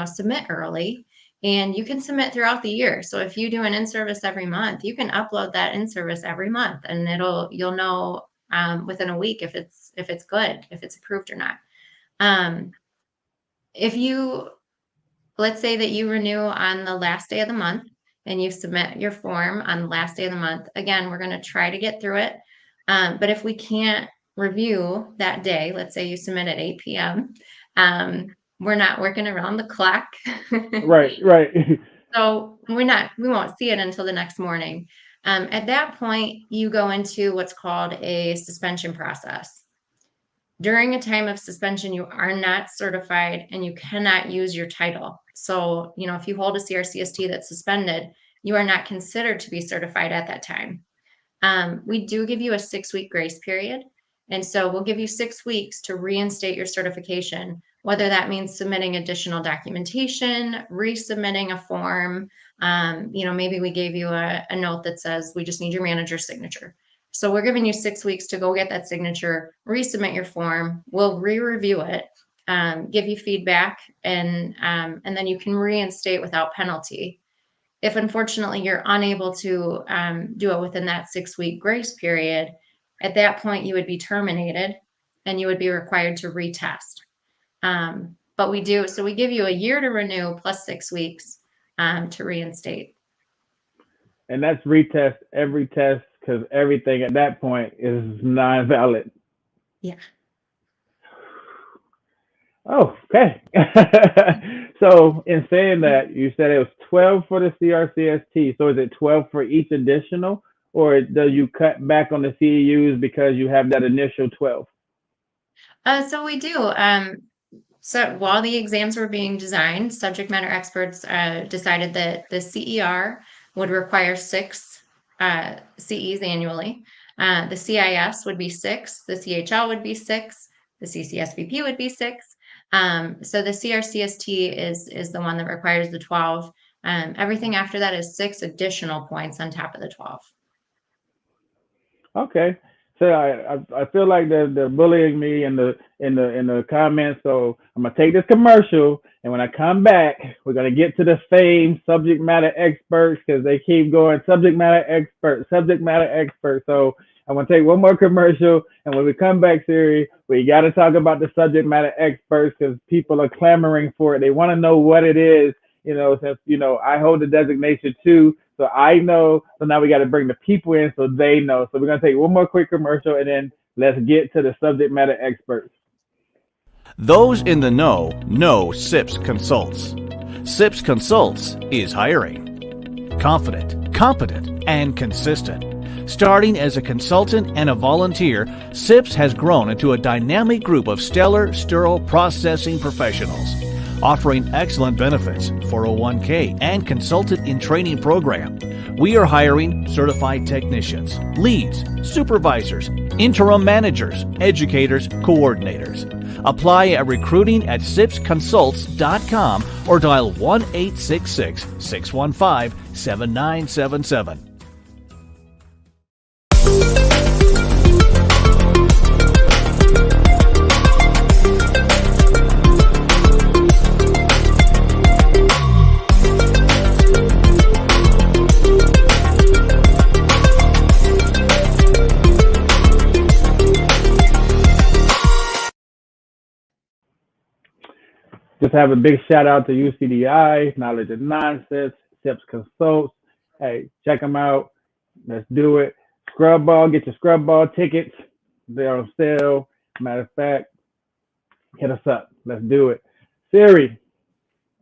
submit early, and you can submit throughout the year. So if you do an in-service every month, you can upload that in-service every month, and you'll know within a week if it's good, if it's approved or not. Um, if you Let's say that you renew on the last day of the month and you submit your form on the last day of the month. Again, we're going to try to get through it. But if we can't review that day, let's say you submit at 8 p.m., we're not working around the clock. Right, right. So we won't see it until the next morning. At that point, you go into what's called a suspension process. During a time of suspension, you are not certified and you cannot use your title. So, if you hold a CRCST that's suspended, you are not considered to be certified at that time. We do give you a 6-week grace period. And so we'll give you 6 weeks to reinstate your certification, whether that means submitting additional documentation, resubmitting a form. Maybe we gave you a note that says, we just need your manager's signature. So we're giving you 6 weeks to go get that signature, resubmit your form. We'll re-review it, give you feedback, and then you can reinstate without penalty. If unfortunately you're unable to do it within that 6-week grace period, at that point you would be terminated and you would be required to retest. But we give you a year to renew plus 6 weeks to reinstate. And that's retest every test because everything at that point is non-valid. Yeah. Oh, okay. So in saying that, you said it was 12 for the CRCST. So is it 12 for each additional, or do you cut back on the CEUs because you have that initial 12? So we do. So while the exams were being designed, subject matter experts decided that the CER would require 6 CEs annually. The CIS would be 6, the CHL would be 6, the CCSVP would be 6. So the CRCST is the one that requires the 12. Everything after that is 6 additional points on top of the 12. Okay. So I feel like they're bullying me in the comments. So I'm gonna take this commercial, and when I come back, we're gonna get to the same subject matter experts because they keep going subject matter expert, subject matter expert. So I'm gonna take one more commercial, and when we come back, Siri, we got to talk about the subject matter experts because people are clamoring for it. They want to know what it is. Since I hold the designation too, so I know. So now we got to bring the people in so they know. So we're gonna take one more quick commercial, and then let's get to the subject matter experts. Those in the know SIPS Consults. SIPS Consults is hiring. Confident, competent, and consistent. Starting as a consultant and a volunteer, SIPS has grown into a dynamic group of stellar sterile processing professionals, offering excellent benefits, 401k, and consultant in training program. We are hiring certified technicians, leads, supervisors, interim managers, educators, coordinators. Apply at recruiting@sipsconsults.com or dial 1-866-615-7977. Just have a big shout out to UCDI, Knowledge and Nonsense, SIPS Consults. Hey, check them out. Let's do it. Scrub Ball, get your Scrub Ball tickets. They're on sale. Matter of fact, hit us up. Let's do it. Siri,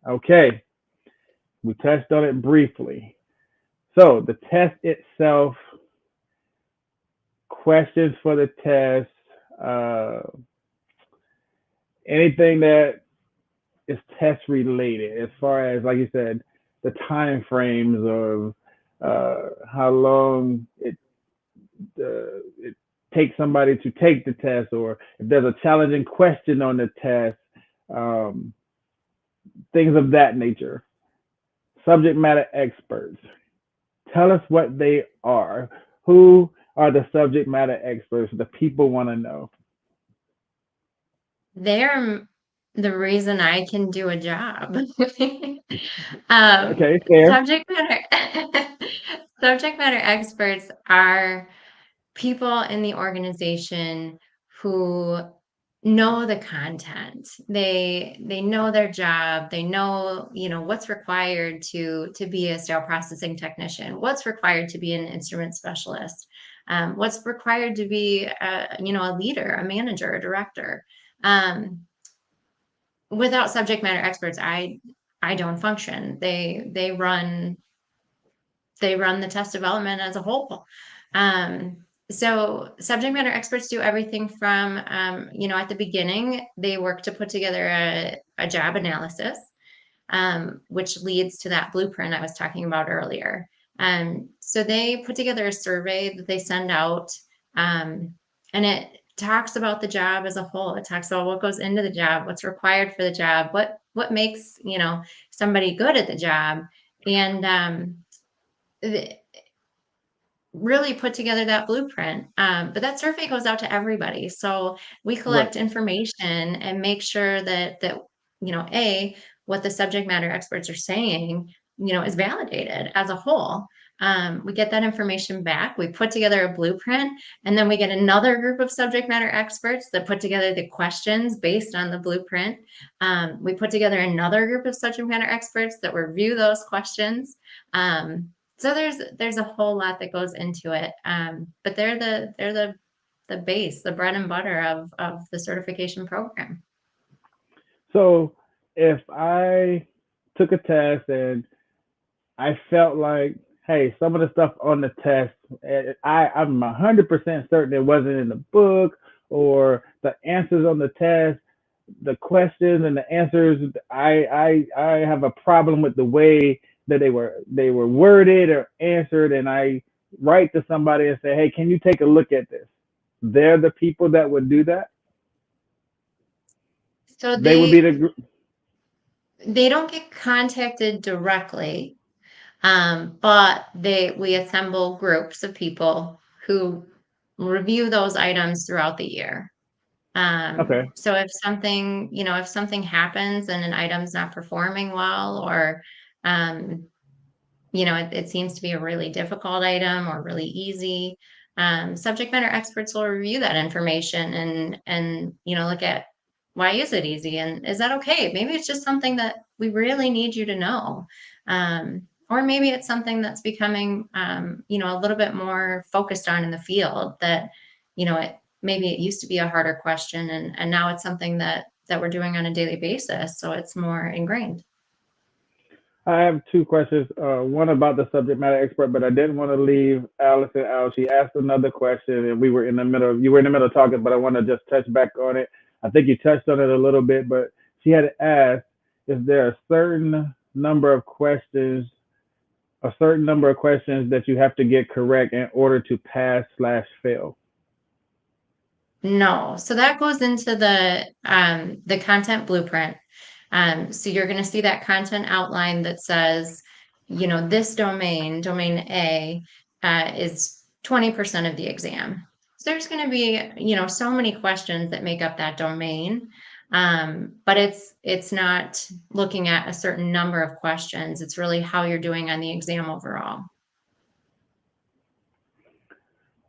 okay, we touched on it briefly. So the test itself, questions for the test, anything that is test related, as far as, like you said, the time frames of how long it takes somebody to take the test, or if there's a challenging question on the test, things of that nature. Subject matter experts. Tell us what they are. Who are the subject matter experts? The people want to know. they're the reason I can do a job. Okay, fair. Subject matter subject matter experts are people in the organization who know the content. They know their job. They know, what's required to be a sterile processing technician, what's required to be an instrument specialist, what's required to be a leader, a manager, a director. Without subject matter experts, I don't function. They run the test development as a whole. So subject matter experts do everything from, at the beginning, they work to put together a job analysis, which leads to that blueprint I was talking about earlier. So they put together a survey that they send out, and it talks about the job as a whole. It talks about what goes into the job, what's required for the job, what makes, somebody good at the job. And really put together that blueprint. But that survey goes out to everybody. So we collect information and make sure that what the subject matter experts are saying, is validated as a whole. We get that information back, we put together a blueprint, and then we get another group of subject matter experts that put together the questions based on the blueprint. We put together another group of subject matter experts that review those questions. So there's a whole lot that goes into it, but they're the base, the bread and butter of the certification program. So if I took a test and I felt like, hey, some of the stuff on the test, I'm 100% certain it wasn't in the book, or the answers on the test, the questions and the answers, I have a problem with the way that they were worded or answered, and I write to somebody and say, hey, can you take a look at this? They're the people that would do that. So They would be the group. they don't get contacted directly, but we assemble groups of people who review those items throughout the year. Okay. So if something happens and an item's not performing well, or it seems to be a really difficult item or really easy, subject matter experts will review that information and look at, why is it easy, and is that okay? Maybe it's just something that we really need you to know, or maybe it's something that's becoming a little bit more focused on in the field, that maybe it used to be a harder question, and now it's something that we're doing on a daily basis, so it's more ingrained. I have two questions. One about the subject matter expert, but I didn't want to leave Allison out. She asked another question, and you were in the middle of talking, but I want to just touch back on it. I think you touched on it a little bit, but she had asked, is there a certain number of questions that you have to get correct in order to pass/fail? No. So that goes into the content blueprint. So you're going to see that content outline that says, this domain A, is 20% of the exam. So there's going to be, so many questions that make up that domain. But it's not looking at a certain number of questions. It's really how you're doing on the exam overall.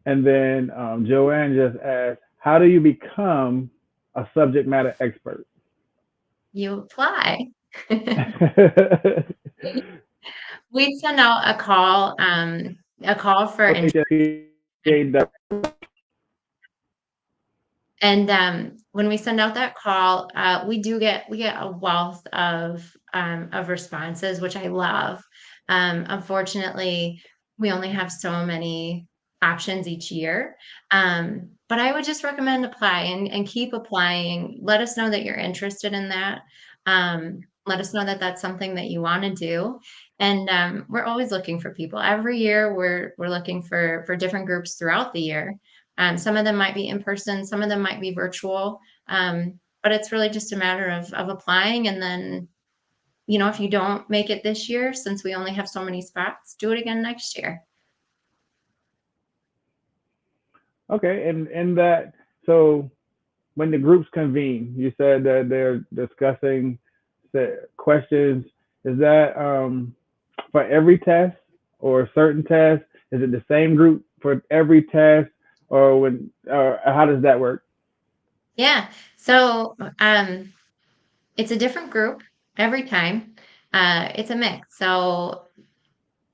And then Joanne just asked, how do you become a subject matter expert? You apply. We send out a call for and when we send out that call, we get a wealth of responses, which I love. Unfortunately, we only have so many options each year. But I would just recommend apply and keep applying. Let us know that you're interested in that. Let us know that that's something that you want to do. And we're always looking for people. Every year, we're looking for different groups throughout the year. Some of them might be in person, some of them might be virtual. But it's really just a matter of applying. And then, if you don't make it this year, since we only have so many spots, do it again next year. Okay. And that, so when the groups convene, you said that they're discussing the questions. Is that for every test or certain test? Is it the same group for every test, or how does that work? Yeah. So it's a different group every time. It's a mix. So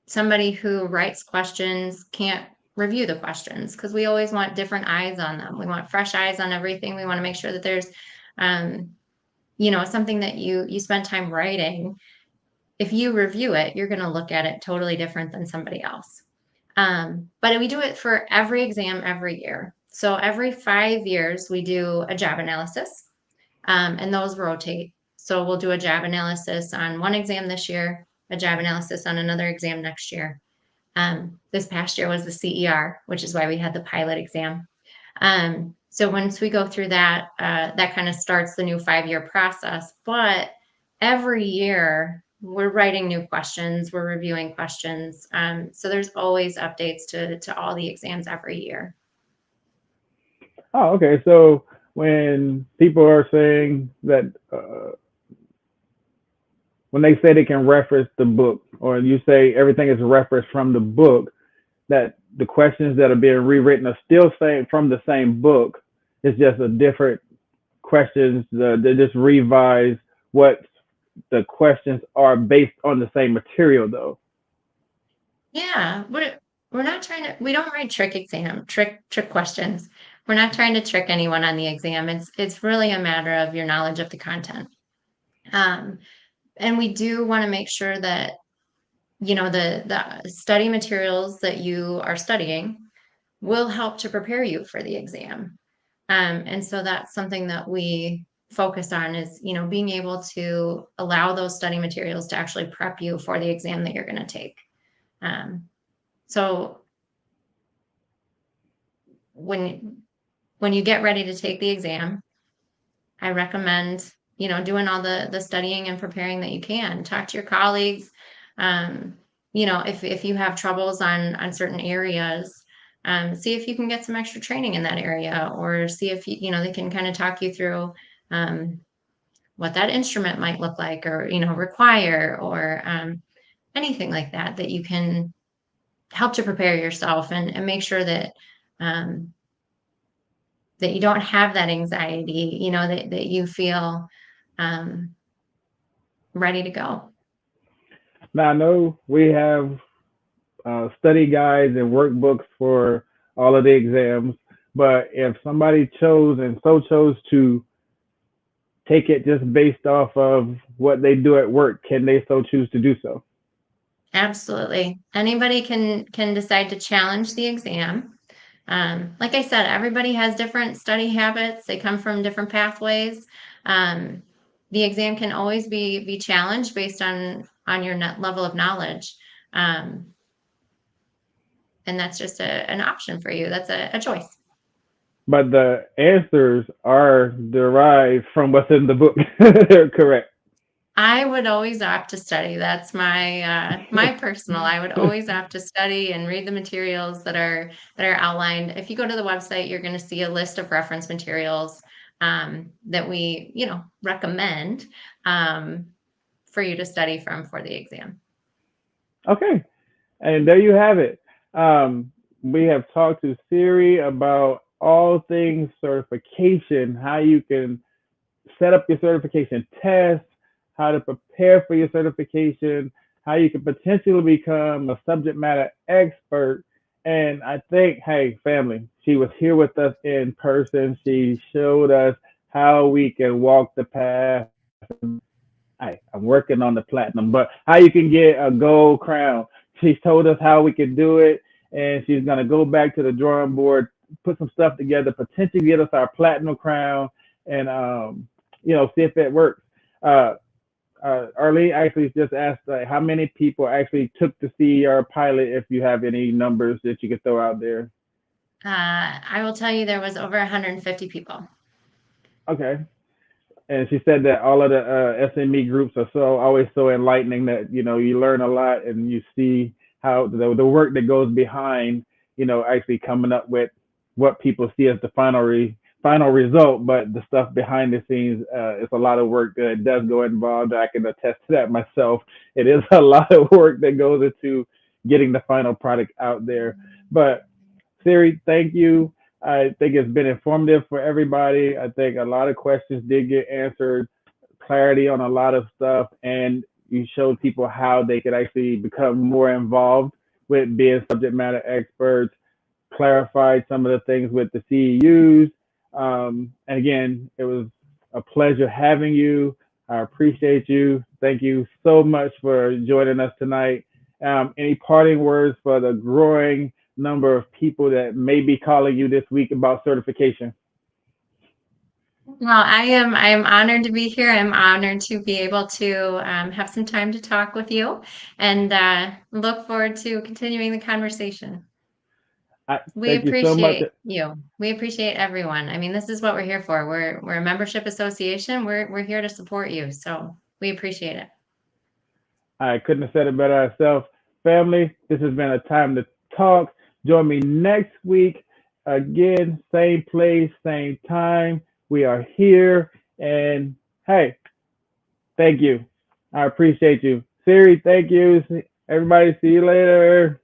somebody who writes questions can't review the questions because we always want different eyes on them. We want fresh eyes on everything. We want to make sure that there's, um, something that you spend time writing. If you review it, you're going to look at it totally different than somebody else. But we do it for every exam every year. So every 5 years, we do a job analysis, and those rotate. So we'll do a job analysis on one exam this year, a job analysis on another exam next year. This past year was the CER, which is why we had the pilot exam. So once we go through that, that kind of starts the new 5-year process. But every year, we're writing new questions, we're reviewing questions. So there's always updates to all the exams every year. Oh, okay. So when people are saying that, when they say they can reference the book, or you say everything is referenced from the book, that the questions that are being rewritten are still same from the same book. It's just a different questions. They just revise what the questions are based on the same material, though. Yeah, we're not trying to. We don't write trick questions. We're not trying to trick anyone on the exam. It's really a matter of your knowledge of the content. And we do want to make sure that the study materials that you are studying will help to prepare you for the exam. And so that's something that we focus on is, being able to allow those study materials to actually prep you for the exam that you're going to take. So when you get ready to take the exam, I recommend, doing all the studying and preparing that you can. Talk to your colleagues. If you have troubles on certain areas, see if you can get some extra training in that area, or see if they can kind of talk you through what that instrument might look like, or require, or anything like that you can help to prepare yourself and make sure that that you don't have that anxiety, that you feel ready to go. Now I know we have study guides and workbooks for all of the exams, but if somebody chose to take it just based off of what they do at work, can they so choose to do so? Absolutely. Anybody can decide to challenge the exam. Like I said, everybody has different study habits. They come from different pathways. The exam can always be challenged based on your level of knowledge. And that's just an option for you. That's a choice. But the answers are derived from what's in the book. Correct. I would always opt to study. That's my personal. I would always opt to study and read the materials that are outlined. If you go to the website, you're going to see a list of reference materials that we recommend for you to study from for the exam. Okay, and there you have it. We have talked to Siri about all things certification, how you can set up your certification test, how to prepare for your certification, how you can potentially become a subject matter expert. And I think, hey, family, she was here with us in person. She showed us how we can walk the path. I'm working on the platinum, but how you can get a gold crown. She told us how we could do it, and she's going to go back to the drawing board, put some stuff together, potentially get us our platinum crown, and see if it works. Arlene actually just asked how many people actually took the CER pilot, if you have any numbers that you could throw out there. I will tell you there was over 150 people. Okay. And she said that all of the SME groups are always so enlightening that, you learn a lot and you see how the work that goes behind, actually coming up with what people see as the final final result, but the stuff behind the scenes, it's a lot of work that does go involved. I can attest to that myself. It is a lot of work that goes into getting the final product out there. But Siri, thank you. I think it's been informative for everybody. I think a lot of questions did get answered, clarity on a lot of stuff, and you showed people how they could actually become more involved with being subject matter experts, clarified some of the things with the CEUs. And again, it was a pleasure having you. I appreciate you. Thank you so much for joining us tonight. Any parting words for the growing number of people that may be calling you this week about certification? Well, I am honored to be here. I'm honored to be able to have some time to talk with you, and look forward to continuing the conversation. We Thank you so much. appreciate you. We appreciate everyone. I mean, this is what we're here for. We're a membership association. We're here to support you. So we appreciate it. I couldn't have said it better myself. Family, this has been a time to talk. Join me next week. Again, same place, same time. We are here. And hey, thank you. I appreciate you. Siri, thank you. Everybody, see you later.